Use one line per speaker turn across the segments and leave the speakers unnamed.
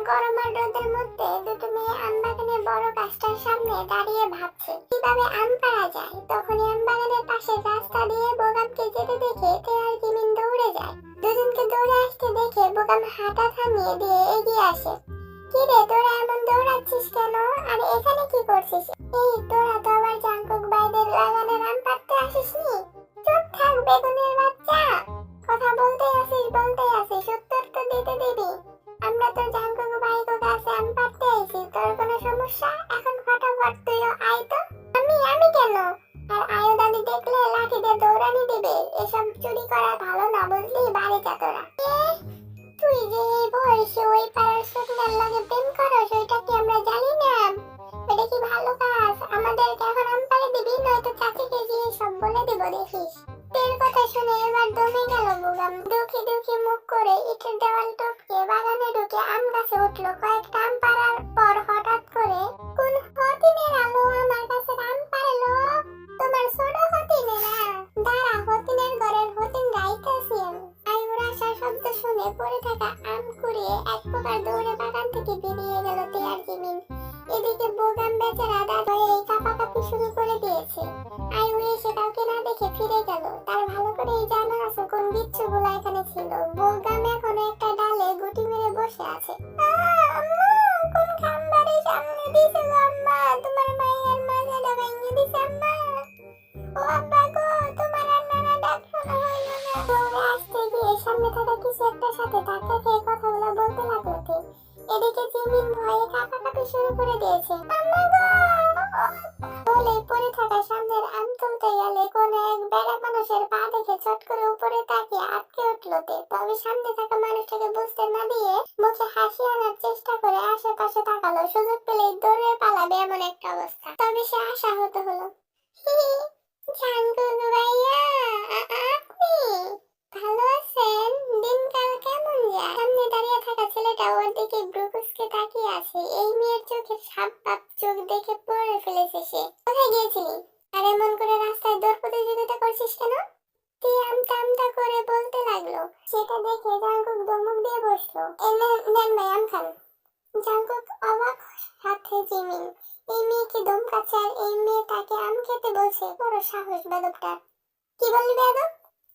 গরম আর রোদের মধ্যে দুটো মেয়ে আম বাগানের বড় গাছটার সামনে দাঁড়িয়ে ভাবছে কিভাবে আম পাড়া যায়। তখনই আম বাগানের পাশের রাস্তা দিয়ে বোগামকে যেতে দেখে তে আর জিমিন দৌড়ে যায়। দুজনকে দৌড়ে আসতে দেখে বোগাম হাঁটা থামিয়ে দিয়ে এগিয়ে আসে। কি রে, তোরা এমন দৌড়াচ্ছিস কেন? আর এখানে কি করছিস? এই, তোরা তো আবার জাঙ্কুক ভাইদের বাগানের আম পাড়তে আসিসনি? চুপ থাক বেগুনের বাচ্চা, কথা বলতেই আসিস, উত্তর তো দিতে দিবি। আমরা তো জাঙ্কুক ভাইগো গাছে আম পাড়তে আইছি, তোর কোনো সমস্যা? এখন ফটাফট তুইও আয় তো। আমি কেন? আর আয়ো দাদি দেখলে লাঠি দিয়ে দৌড়ানি দিবে। এসব চুরি করা ভালো না, বুঝলি? বাড়ি যা তোরা। তুই যে এই বয়সে ওই পাড়ার শুকনার লগে প্রেম করস, ওইটা কি আমরা জানি না? এটা কি ভালো কাজ? আমাদেরকে এখন আম পাড়ে দিবি, নয়তো চাচিকে গিয়ে সব বলে দিব, দেখিস। তের কথা শুনে এবার দমে গেল বোগাম। দুঃখী দুঃখী মুখ করে ইটের দেওয়াল টপকে বাগানে ঢুকে আম গাছে উঠলো। কয়েকটা আম পাড়ার পর হঠাৎ করে কোন হতিনের আলো আমার কাছে আম পাড়লো। তোমার ছোট হতিনেরা, দাঁড়া, হতিনের ঘরের হতিন গাইতেছি আমি। আয়ুর আসার শব্দ শুনে পড়ে থাকা আম কুড়িয়ে এক প্রকার দৌড়ে বাগান থেকে বেরিয়ে গেল তে আর জিমিন। এদিকে বোগাম বেচারা দাঁত হয়ে কাঁপাকাঁপি শুরু করে দিয়েছে। আয়ু এসে কাউকে না দেখে ফিরে গেল। তার ভালো করেই জানা আছে কোন বিচ্ছুগুলো এখানে ছিল। বোগাম এখন একটা ডালে গুটি মেরে বসে আছে। আম্মা, কোন খাম্বারে সামনে দিছে গো আম্মা? তোমার মায়ের মাথাটা ভেঙে দিছে আম্মা। ও আব্বা গো, তোমার রান্নাটা ডাক শোনা হইল না। দৌড়ে আসতে গিয়ে সামনে থাকা কিছু একটার সাথে ধাক্কা খেয়ে কথাগুলো বলতে লাগলো তে। এদিকে জিমিন ভয়ে কাঁপাকাঁপি শুরু করে দিয়েছে। আম্মা গো বলে পড়ে থাকা সামনের আম তুলতে গেলে কোনো এক বেড়া মানুষের পা দেখে চট করে উপরে তাকিয়ে আটকে উঠলো তে। তবে সামনে থাকা মানুষটাকে বুঝতে না দিয়ে মুখে হাসি আনার চেষ্টা করে আশেপাশে তাকালো। সুযোগ পেলেই দৌড়ে পালাবে এমন একটা অবস্থা। তবে সে আশাহত হলো। জাঙ্কুক ভাইয়া, আপনি ভালো আছেন? দিনকাল কেমন যায়? সামনে দাঁড়িয়ে থাকা ছেলেটা ওর দিকে ব্রুকুসকে তাকিয়ে আছে। এই মেয়ের চোখের সাপ চোখ দেখে পড়ে ফেলেছে সে। কোথায় গিয়েছিলি? আর এমন করে রাস্তায় দৌড় প্রতিযোগিতা করছিস কেন? তুই আমতা আমতা করে বলতে লাগলো। সেটা দেখে জাঙ্কুক ধমক দিয়ে বসলো। নেন ভাই, আম খান। জাঙ্কুক অবাক, সাথে জিমিন। এই মেয়েকে ধমকাচ্ছে আর এই মেয়ে তাকে আম খেতে বলছে। বড় সাহস বেদবটার। কি বললি বেদব?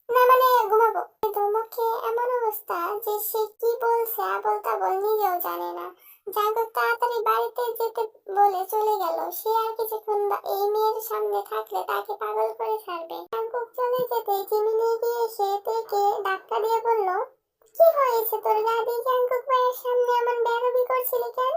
না মানে ঘুমাবো। ধমক খেয়ে এমন অবস্থা যে সে কি বলছে আবল তাবল নিজেও জানে না। জাঙ্কুক তাড়াতাড়ি বাড়িতে যেতে বলে চলে গেল। সে আর কিছুক্ষণ এই মেয়ের সামনে থাকলে তাকে পাগল করে ছাড়বে। জাঙ্কুক চলে যেতে জিমিন এগিয়ে এসে তেকে ধাক্কা দিয়ে বলল, কি হয়েছে তোর দাদি? জাঙ্কুক ভাইয়ের সামনে এমন বেয়াদবি করছিলি কেন?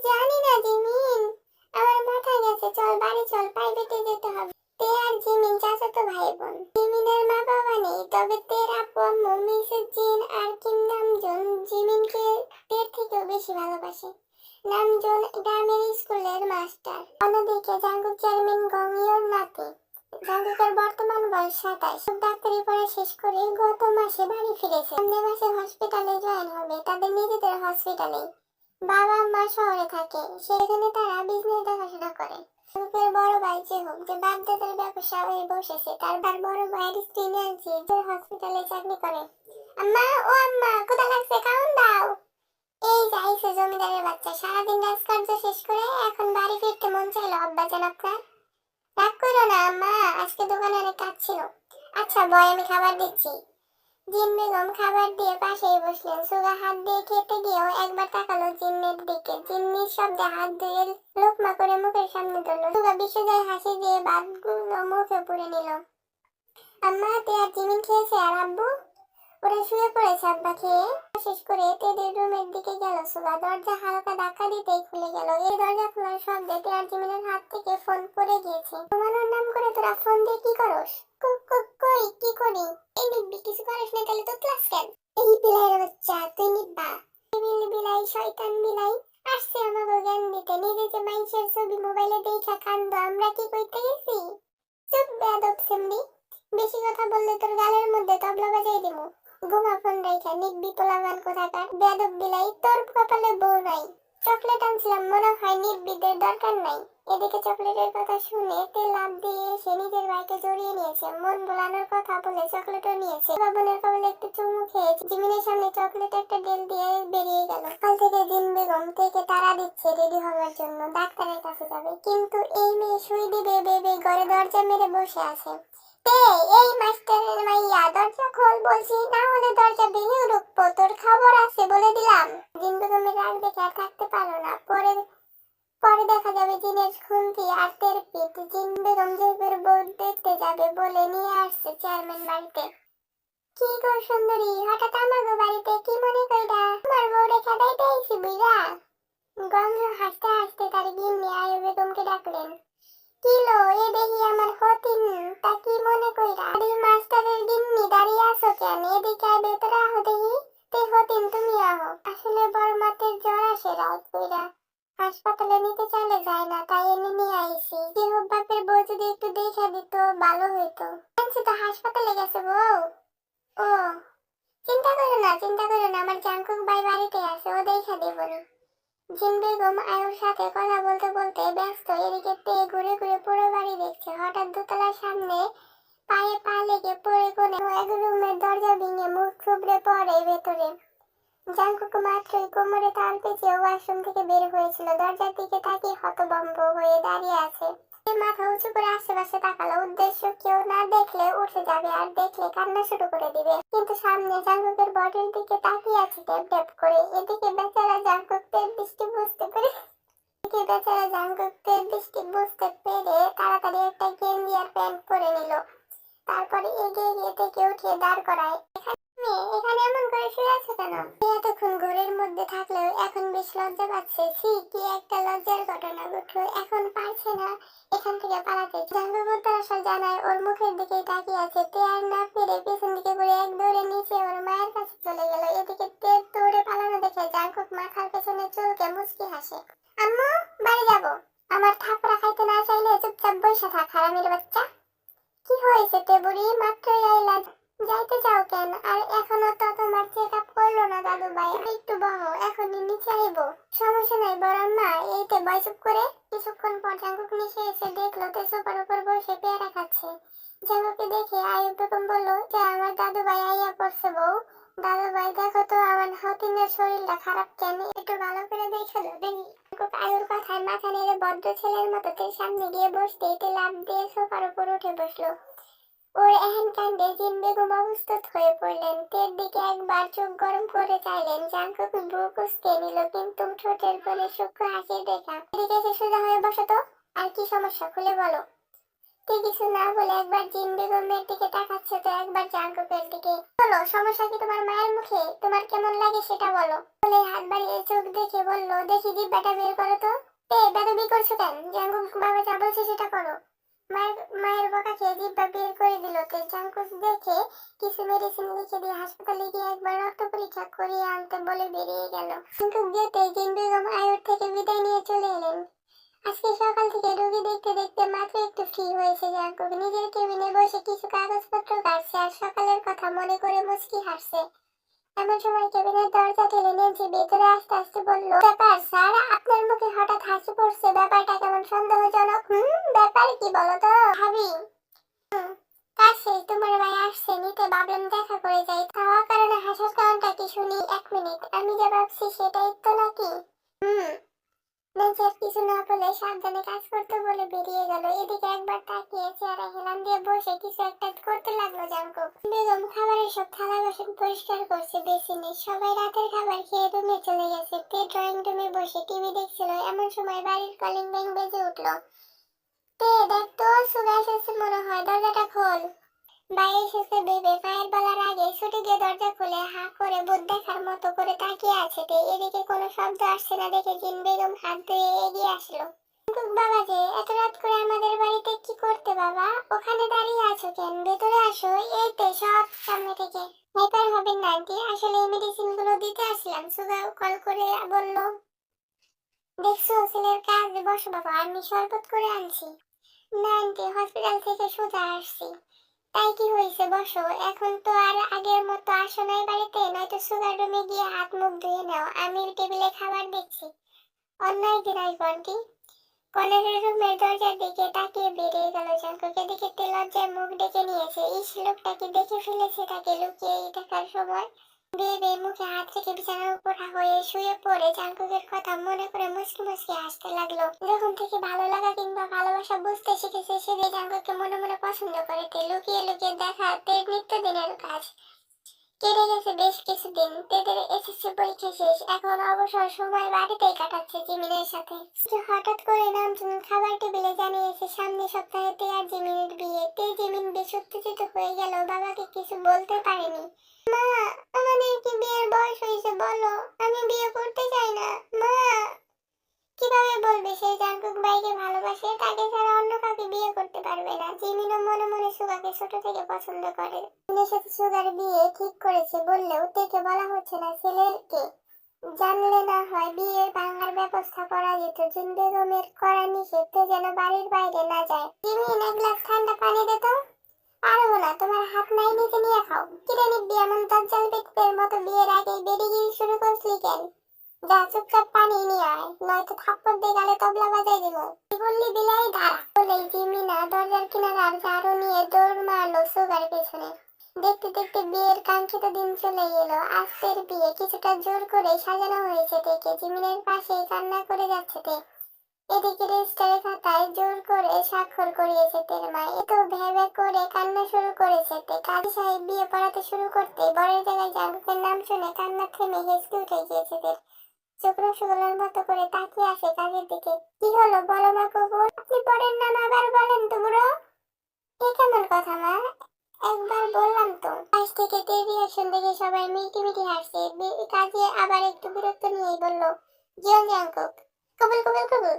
জানি না জিমিন, আমার মাথা গেছে। চল বাড়ি চল, প্রাইভেটে যেতে হবে। তে আর জিমিন চাচাতো ভাই বোন। জিমিনের মা বাবা নেই, তবে তের আপু আম্মু মিসেস জিন আর কিম নামজুন জিমিনকে তের থেকেও বেশি ভালোবাসে। নামজুন গ্রামের স্কুলের মাস্টার। অন্যদিকে জাঙ্কুক চেয়ারম্যান গংইয়োর নাতি। জাঙ্কুকের বর্তমান বয়স 27। ডাক্তারি পড়া শেষ করে গত মাসে বাড়ি ফিরেছে। সামনের মাসে হসপিটালে জয়েন হবে, তাদের নিজেদের হসপিটালে। বাবা মা শহরে থাকে, সেখানে তারা বিজনেস দেখাশোনা করে। জাঙ্কুকের বড় ভাই যেহোক, যে বাগদাদের ব্যবসা হয়ে বসেছে, তার বড় ভাইয়ের স্ত্রী ন্যান্সি, যে হসপিটালে চাকরি করে। আম্মা, ও আম্মা, ক্ষুধা লাগছে, খাওন দাও। এই যাইছে জমিদারের বাচ্চা। সারাদিন রাজকার্য শেষ করে এখন বাড়ি ফিরতে মন চাইলো আব্বাজান আপনার? রাগ করো না আম্মা, আজকে দোকানে অনেক কাজ ছিল। আচ্ছা বয়, আমি খাবার দিচ্ছি। জিন বেগম খাবার দিয়ে পাশেই বসলেন। সুগা হাত দিয়ে খেতে গিয়েও একবার তাকালো জিন্নের দিকে। জিন্নির শব্দে হাত ধুয়ে লোকমা করে মুখের সামনে ধরলো। সুগা বিশ্বজয় হাসি দিয়ে ভাতগুলো মুখে পুরে নিল। আম্মা, তে আর জিমিন খেয়েছে? আর আব্বু? ওরা শুয়ে পড়েছে আব্বা খেয়ে। শেষ করে তেদের রুমের দিকে গেল সুগা। দরজা হালকা ধাক্কা দিতেই খুলে গেল। এই দরজা খোলার শব্দে তে আর জিমিনের হাত থেকে ফোন পড়ে গিয়েছে। ঘুমানোর নাম করে তোরা ফোন দিয়ে কি করস? কই কি করি? এই নিব্বি, কিছু করিস না তাহলে তো ক্লাস কেন? এই বিলাই বাচ্চা, তুই নিব্বা। বিলাই, শয়তান বিলাই আসছে আমাকে জ্ঞান দিতে। নিজে যে মানুষের ছবি মোবাইলে দেখা কান্দ, আমরা কি কইতে গেছি? চুপ বেয়াদব সিমড়ি, বেশি কথা বললে তোর গালের মধ্যে তবলা বাজাই দিমু। ঘুমা ফোন রাইখা, নিব্বি পোলাগান কোথাকার। বেয়াদব বিলাই, তোর কপালে বউ নাই। চকলেট আনছিলাম, মনে হয় নিব্বিদের দরকার নাই। এদিকে চকলেটের কথা শুনে তে লাভ দিয়ে এসে নিজের ভাইকে জড়িয়ে নিয়েছে। মন ভোলানোর কথা বলে চকলেটও নিয়েছে। বাবনের কপালে একটু চুমু খেয়ে জিমিনের সামনে চকলেট একটা ডেল দিয়ে বেরিয়ে গেল। মেরে বসে আছে। তে এই মাস্টারের মাইয়া দরজা খোল বলছি, না হলে দরজা ভেঙে ঢুকবো, তোর খবর আছে বলে দিলাম। জিন বেগমের রাগ দেখে আর থাকতে পারলো না। পরে পরে দেখা যাবে জিনের খুন্তি আর তের পিঠ। জিন বেগম জেবের বউ দেখতে যাবে বলে নিয়ে আসছে চেয়ারম্যান বাড়িতে। কি গো সুন্দরী, হঠাৎ আমাগো বাড়িতে কি মনে কইরা? তোমার বউ রেখা দাইতে আইছি বুইরা। গন্ধ হাসতে হাসতে তার গিন্নি আয়ু বেগমকে ডাকলেন। কিলো এ দেখি আমার হতিন, তা কি মনে কইরা? আরে মাস্টারের গিন্নি দাঁড়িয়ে আছো কেন? এদিকে আয়, ভেতরে আহো দেখি। তে হতিন তুমি আহো। আসলে বড় মাতের জ্বর আসে রাত কইরা, হাসপাতালে নিতে চলে যায় না, তাই এনে নিয়ে আইছি। যে হোক বাপের বউ যদি একটু দেখা দিত ভালো হইতো। তো হাসপাতালে গেছে বউ। ও চিন্তা করো না, চিন্তা করো না, আমার জাঙ্কুক ভাই বাড়িতে আছে, ও দেখা দেবো না। জিন বেগম আয়ুর সাথে কথা বলতে বলতে ব্যস্ত। এদিকে তে ঘুরে ঘুরে পুরো বাড়ি দেখছে। হঠাৎ দোতলার সামনে পায়ে পা লেগে পড়ে কোণে এক রুমের দরজা ভেঙে মুখ থুবড়ে পড়ে ভেতরে। জাঙ্কুক মাত্রই কোমরে তাল পেঁচিয়ে ওয়াশরুম থেকে বের হয়েছিল। দরজার দিকে তাকিয়ে হতভম্ব হয়ে দাঁড়িয়ে আছে। মাথা উঁচু করে আশেপাশে তাকালো। উদ্দেশ্য কেউ না দেখলে উঠে যাবে, আর দেখলে কান্না শুরু করে দিবে। কিন্তু সামনে জাঙ্কুকের বডির দিকে তাকিয়ে আছে ড্যাব ড্যাব করে। এদিকে বেচারা জাঙ্কুকের দৃষ্টি বুঝতে পেরে তাড়াতাড়ি একটা গেঞ্জি আর প্যান্ট পরে নিল। তারপরে এগিয়ে গিয়ে থেকে উঠিয়ে দাঁড় করায়। এখানে এমন করে শুয়ে আছো কেন? এতক্ষণ ঘরের মধ্যে থাকলেও এখন বেশ লজ্জা পাচ্ছে। ছি, কি একটা লজ্জার ঘটনা ঘটলো। এখন পারছে না এখান থেকে পালাতে। জাঙ্গবতার জানায় ওর মুখের দিকেই তাকিয়ে আছে। তে আর না পেরে পেছন দিকে করে এক দৌড়ে নিচে ওর মায়ের কাছে চলে গেল। এদিকে তে দৌড়ে পালানো দেখে জাঙ্কুক মাথার পেছনে চুলকে মুচকি হাসে। আম্মু, বাড়ি যাবো। আমার থাপড়া খাইতে না চাইলে চুপচাপ বসে থাক, হারামির বাচ্চা। কি হয়েছে তে বুড়ি, মাত্রই আইলা, যাইতে চাও কেন? আর এখনো তো তোমার চেক আপ করলো না দাদু ভাই, একটু বহো, এখনই নিচে আইবো। সমস্যা নাই বড় মা, এইতে বয় চুপ করে। কিছুক্ষণ পর জাঙ্কুক নিচে এসে দেখলো তে সোফার উপর বসে পেয়ারা খাচ্ছে। জাঙ্কুককে দেখে আয়ুব বেগম বললো যে আমার দাদু ভাই আইয়া পড়ছে বউ। দাদু ভাই দেখো তো আমার হতিনের শরীরটা খারাপ কেন, একটু ভালো করে দেখে দাও দেখি। জাঙ্কুক আয়ুর কথায় মাথা নেড়ে বদ্ধ ছেলের মতো তের সামনে গিয়ে বসতে তে লাফ দিয়ে সোফার উপর উঠে বসলো। ওর এহেন কাণ্ডে জিন বেগম অবস্থিত হয়ে পড়লেন। তের দিকে একবার চোখ গরম করে চাইলেন। জাঙ্কুক ভ্রু কুঁচকে নিল, কিন্তু ঠোঁটের কোণে সূক্ষ্ম হাসি দেখা। এদিকে এসে সোজা হয়ে বসো তো। আর কি সমস্যা খুলে বলো। তে কিছু না বলে একবার জিন বেগমের দিকে তাকাচ্ছে তো একবার জাঙ্কুকের দিকে। বলো, সমস্যা কি তোমার মায়ের মুখে? তোমার কেমন লাগে সেটা বলো। বলে হাত বাড়িয়ে চোখ দেখে বলল, দেখি জিহ্বাটা বের করো তো। তে বেদবি করছো কেন? জাঙ্কুক বাবা যা বলছে সেটা করো। মায়ের বকা খেয়ে জিহ্বা বের করে দিল। তে জাঙ্কুক দেখে কিছু মেডিসিন লিখে দিয়ে হাসপাতালে গিয়ে একবার রক্ত পরীক্ষা করিয়ে আনতে বলে বেরিয়ে গেল। জাঙ্কুক যেতে জিন বেগম আয়ুর থেকে বিদায় নিয়ে চলে এলেন। আজকে সকাল থেকে রোগী দেখতে দেখতে মাত্র একটু ফ্রি হয়েছে জাঙ্কুক। নিজের কেবিনে বসে কিছু কাগজপত্র কাটছে আর সকালের কথা মনে করে মুচকি হাসছে। এমন সময় কেবিনের দরজা ঠেলে নেন্সি ভেতরে আসতে আসতে বলল, ব্যাপার স্যার, আপনার মুখে হঠাৎ হাসি পড়ছে, ব্যাপারটা কেমন সন্দেহজনক। ব্যাপার কি বলো তো ভাবি। কাজ শেষ, তোমার ভাই আসছে নিতে, ভাবলাম দেখা করে যাই। খাওয়ার কারণে হাসার কারণটা কি শুনি। এক মিনিট, আমি যা ভাবছি সেটাই তো নাকি? নেন্সি কিছু না বলে সাবধানে কাজ করতে বলে বেরিয়ে গেল। এদিকে একবার তাকিয়ে চেয়ারে হেলান দিয়ে বসে কিছু একটা করতে লাগলো জাঙ্কুক। বেগম খাবারের সব থালা বাসন পরিষ্কার করছে বেসিনে। সবাই রাতের খাবার খেয়ে রুমে চলে গেছে। তে ড্রয়িং রুমে বসে টিভি দেখছিল। এমন সময় বাড়ির কলিং বেল বেজে উঠলো। তে দেখ তো, সুগা এসেছে মনে হয়, দরজাটা খোল। ভাই এসেছে ভেবে পায়ের বেলার আগে ছুটে গিয়ে দরজা খুলে হা করে ভূত দেখার মতো করে তাকিয়ে আছে তে। এদিকে কোনো শব্দ আসছে না দেখে জিন বেগম হাত ধুয়ে এগিয়ে আসলো। বাবা যে এত রাত করে আমাদের বাড়িতে কি করতে? বাবা ওখানে দাঁড়িয়ে আছো কেন? ভেতরে আসো। এই তো সব সামনে থেকে। হাইপার হবেন না আন্টি, আসলে এই মেডিসিন গুলো দিতে আসলাম। সুগা কল করে বলল, দেখছো ছেলের কাজ। বসো বাবা, আমি শরবত করে আনছি। না আন্টি, হসপিটাল থেকে সোজা আসছি। তাই কি হয়েছে, বসো। এখন তো আর আগের মতো আসো নাই বাড়িতে, নয়তো সুগার রুমে গিয়ে হাত মুখ ধুয়ে নাও, আমি টেবিলে খাবার দিচ্ছি। অন্য একদিন আসবো আন্টি। কলেজের রুমের দরজার দিকে তাকিয়ে বেরিয়ে গেল জাঙ্কুক। এদিকে তে লজ্জায় মুখ ডেকে নিয়েছে। ইস, লোকটাকে দেখে ফেলেছে তাকে লুকিয়ে দেখার সময়। বেবে মুখে হাত রেখে বিছানার উপর হয়ে শুয়ে পড়ে জাঙ্কুকের কথা মনে করে মুচকি মুচকি হাসতে লাগলো। যখন থেকে ভালো লাগা কিংবা ভালোবাসা বুঝতে শিখেছে সেদিন জাঙ্কুককে মনে মনে পছন্দ করে। লুকিয়ে লুকিয়ে দেখা তের নিত্যদিনের কাজ। কেটে গেছে বেশ কিছুদিন। তেদের এসএসসি পরীক্ষা শেষ। এখন অবসর সময় বাড়িতেই কাটাচ্ছে জিমিনের সাথে। হঠাৎ করে নামজুন খাবার টেবিলে জানিয়েছে সামনের সপ্তাহে তে আর জিমিনের বিয়ে। তে জিমিন বেশ উত্তেজিত হয়ে গেল, বাবাকে কিছু বলতে পারেনি। মা, আমাদের কি বিয়ের বয়স হয়েছে বলো? আমি বিয়ে করতে চাই না মা। কিভাবে বলবে? সেই জাঙ্কুক ভাইকে ভালোবাসে, তাকে ছাড়া অন্য কাউকে বিয়ে করতে পারবে না। জিমিনও মনে মনে সুগাকে ছোট থেকে পছন্দ করে। জিমিনের সাথে সুগার বিয়ে ঠিক করেছে বললেও তেকে বলা হচ্ছে না ছেলেকে। জানলে না হয় বিয়ে ভাঙার ব্যবস্থা করা যেত। জুন বেগমের করা নিষেধ, তে যেন বাড়ির বাইরে না যায়। জিমিন, এক গ্লাস ঠান্ডা পানি দে তো। পারবো না, তোমার হাত নাই, নিজে নিয়ে খাও। কিরে নিব্বি, এমন দজ্জাল ব্যক্তিদের মতো বিয়ের আগেই বেডিগিরি শুরু করছিলি কেন? যা চুপচাপ পানি নিয়ে আয়, নয়তো থাপ্পড় দিয়ে গালে তবলা বাজাই দিব। কি বললি বিলাই? দাঁড়া। বলেই জিমিনা দরজার কিনারার ঝাড়ু নিয়ে দৌড় মারলো সুগার পেছনে। দেখতে দেখতে বিয়ের কাঙ্ক্ষিত দিন চলে এলো। আজকের বিয়ে কিছুটা জোর করে সাজানো হয়েছে তেকে। জিমিনের পাশেই কান্না করে যাচ্ছে তে। এদিকে রেজিস্টারের খাতায় জোর করে স্বাক্ষর করিয়েছে তের মা। এতো ভেবে করে কান্না শুরু করেছে তে। কাজী সাহেব বিয়ে পড়াতে শুরু করতে বরের জায়গায় জাঙ্কুকের নাম শুনে কান্না থেমে হেসে উঠে গিয়েছে তের। চোখ রসগোল্লার মতো করে তাকিয়ে আসে কাজের দিকে। কি হলো বলো মা কবুল? আপনি পরের নাম আবার বলেন তো বুড়ো। এ কেমন কথা মা? একবার বললাম তো। পাশ থেকে তের রিয়াকশন দেখে সবাই মিটিমিটি হাসছে। কাজে আবার একটু বিরক্ত নিয়েই বলল, জিয়ন জাঙ্কুক। কবুল কবুল কবুল।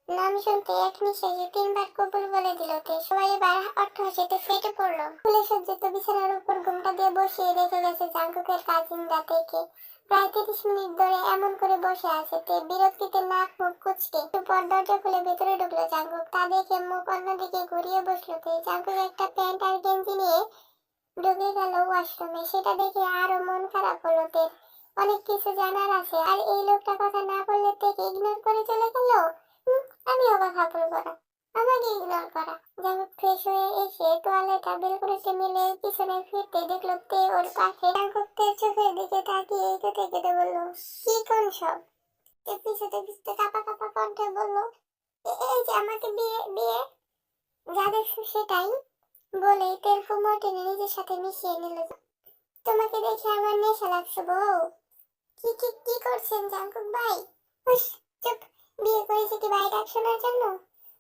নাম শুনতে এক নিঃশ্বাসে 3 বার কবুল বলে দিল তে। সবাই এবার অট্টহাসিতে ফেটে পড়লো। ফুলে সজ্জিত বিছানার উপর ঘুমটা দিয়ে বসিয়ে রেখে গেছে জাঙ্কুকের কাজিনরা তেকে। প্রায় 30 মিনিট ধরে এমন করে বসে আছে তে। বিরক্তিতে নাক মুখ কুচকে পর দরজা খুলে ভেতরে ঢুকলো জাঙ্কুক। তা দেখে মুখ অন্যদিকে ঘুরিয়ে বসলো তে। জাঙ্কুক একটা প্যান্ট আর গেঞ্জি নিয়ে ঢুকে গেল ওয়াশরুমে। সেটা দেখে আরো মন খারাপ হলো তে। অনেক কিছু জানার আছে, আর এই লোকটা কথা না বললে তেকে ইগনোর করে চলে গেল। আমিও কথা বলবো না, আমাকে ইগনোর করা। জাঙ্কুক ফ্রেশ হয়ে এসে তোয়ালেটা বের করেছে মিলে পিছনে ফিরতে দেখলো তে ওর পাশে। জাঙ্কুক তের চোখের দিকে তাকিয়ে কেটে কেটে বললো, কি কোন সব? তে পিছতে পিছতে কাপা কাপা কণ্ঠে বললো, এই যে আমাকে বিয়ে বিয়ে যা দেখছো সেটাই। বলে তের কোমর টেনে নিজের সাথে মিশিয়ে নিল। তোমাকে দেখে আমার নেশা লাগছে বউ। কি কি কি করছেন জাঙ্কুক ভাই? হুশ, চুপ। বিয়ে করেছে কি ভাই ডাক শোনার জন্য?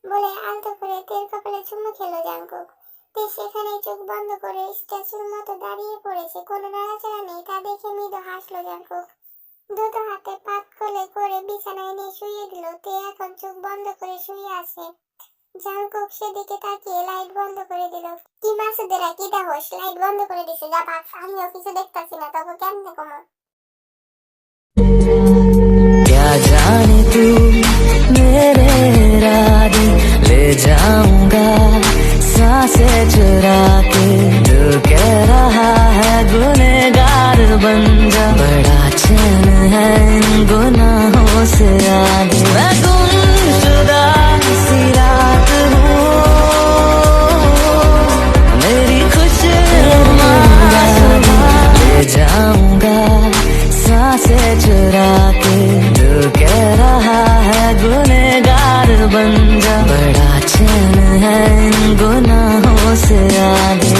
বলে আলতো করে তের কপালে চুমু খেলো জাঙ্কুক। তে সেখানে চোখ বন্ধ করে স্ট্যাচুর মতো দাঁড়িয়ে পড়েছে, কোনো নাড়াচাড়া নেই। তা দেখে মৃদু হাসলো জাঙ্কুক। দুটো হাতে পাত কোলে করে বিছানায় নিয়ে শুয়ে দিল। তে এখন চোখ বন্ধ করে শুয়ে আছে। জাঙ্কুক সেদিকে তাকিয়ে লাইট বন্ধ করে দিল। কি মাসুদেরা, কি দেহস, লাইট বন্ধ করে দিছে? যা ভাগ, আমিও কিছু দেখতাছি না, তবে কেমনে কমো?
क्या जाने तू मेरे इरादे ले जाऊंगा सांसें चुरा के। दिल कह रहा है गुनहगार बन जा, बड़ा चैन है इन गुनाहों से आगे। मैं गुमशुदा सी रात हूँ, मेरी खुशियाँ ले जाऊंगा सांसें चुरा के। दिल कह रहा है गुनहगार बन जा, बड़ा चैन है इन गुनाहों से आगे।